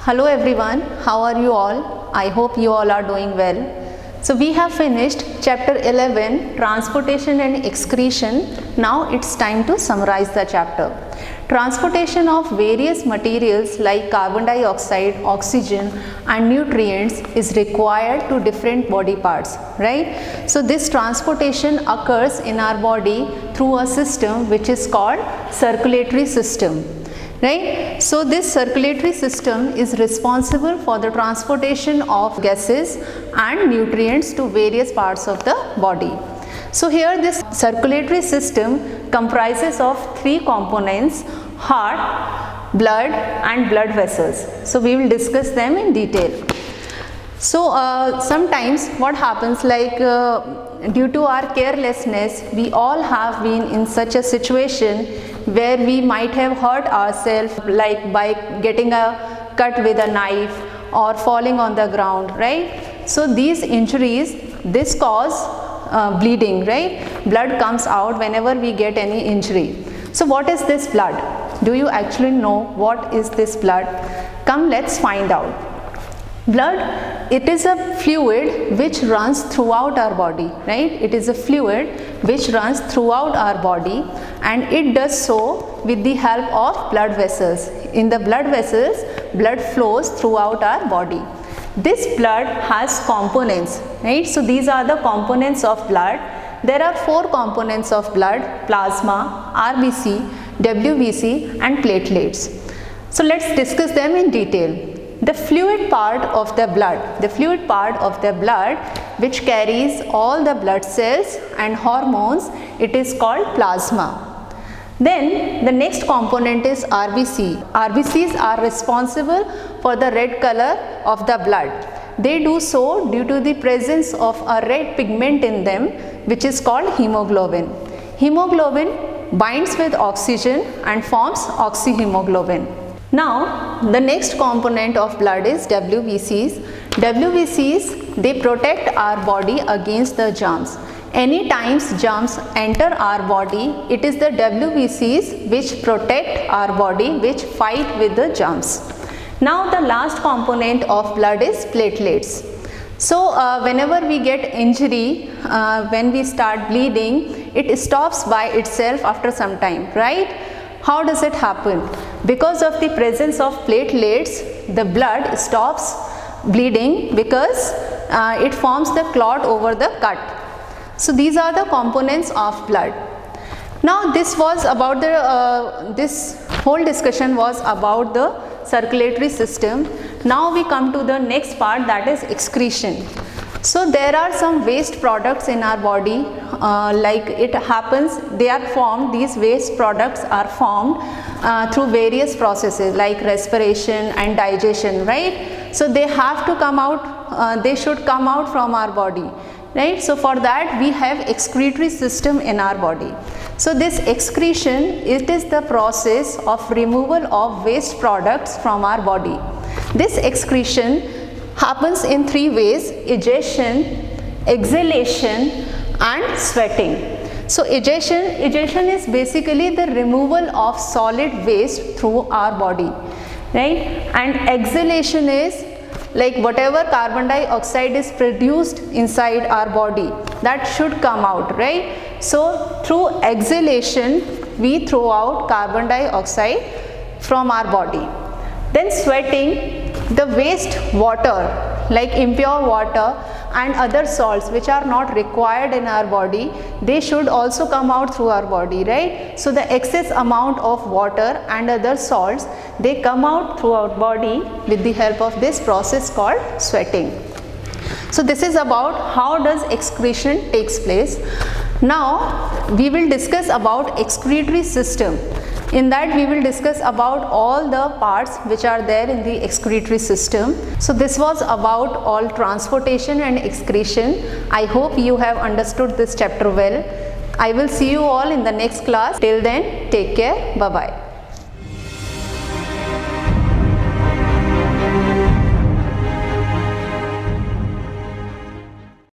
Hello everyone, how are you all? I hope you all are doing well. So we have finished chapter 11, transportation and excretion. Now it's time to summarize the chapter. Transportation of various materials like carbon dioxide, oxygen and nutrients is required to different body parts, right? So this transportation occurs in our body through a system which is called circulatory system. Right? So this circulatory system is responsible for the transportation of gases and nutrients to various parts of the body. So here this circulatory system comprises of three components: heart, blood and blood vessels. So we will discuss them in detail. So sometimes what happens, like due to our carelessness, we all have been in such a situation where we might have hurt ourselves, like by getting a cut with a knife or falling on the ground, right? So these injuries, this cause bleeding, right? Blood comes out whenever we get any injury. So what is this blood? Do you actually know what is this blood? Come, let's find out. Blood, it is a fluid which runs throughout our body, right? It is a fluid which runs throughout our body, and it does so with the help of blood vessels. In the blood vessels, blood flows throughout our body. This blood has components, right? So these are the components of blood. There are four components of blood: plasma, RBC, WBC and platelets. So let's discuss them in detail. The fluid part of the blood, which carries all the blood cells and hormones, it is called plasma. Then the next component is RBC. RBCs are responsible for the red color of the blood. They do so due to the presence of a red pigment in them, which is called hemoglobin. Hemoglobin binds with oxygen and forms oxyhemoglobin. Now, the next component of blood is WBCs. WBCs, they protect our body against the germs. Any times germs enter our body, it is the WBCs which protect our body, which fight with the germs. Now, the last component of blood is platelets. So, whenever we get injury, when we start bleeding, it stops by itself after some time, right? How does it happen? Because of the presence of platelets, the blood stops bleeding because it forms the clot over the cut. So these are the components of blood. Now this was about the, this whole discussion was about the circulatory system. Now we come to the next part, that is excretion. So there are some waste products in our body, like it happens, they are formed, these waste products are formed through various processes like respiration and digestion, right? So they have to come out, they should come out from our body, right? So for that we have excretory system in our body. So this excretion, it is the process of removal of waste products from our body. This excretion happens in three ways: egestion, exhalation and sweating. So egestion is basically the removal of solid waste through our body, right? And exhalation is like whatever carbon dioxide is produced inside our body, that should come out, right? So through exhalation we throw out carbon dioxide from our body. Then sweating, the waste water like impure water and other salts which are not required in our body, they should also come out through our body, right? So the excess amount of water and other salts, they come out through our body with the help of this process called sweating. So this is about how does excretion takes place. Now we will discuss about excretory system. In that we will discuss about all the parts which are there in the excretory system. So this was about all transportation and excretion. I hope you have understood this chapter well. I will see you all in the next class. Till then, take care. Bye-bye.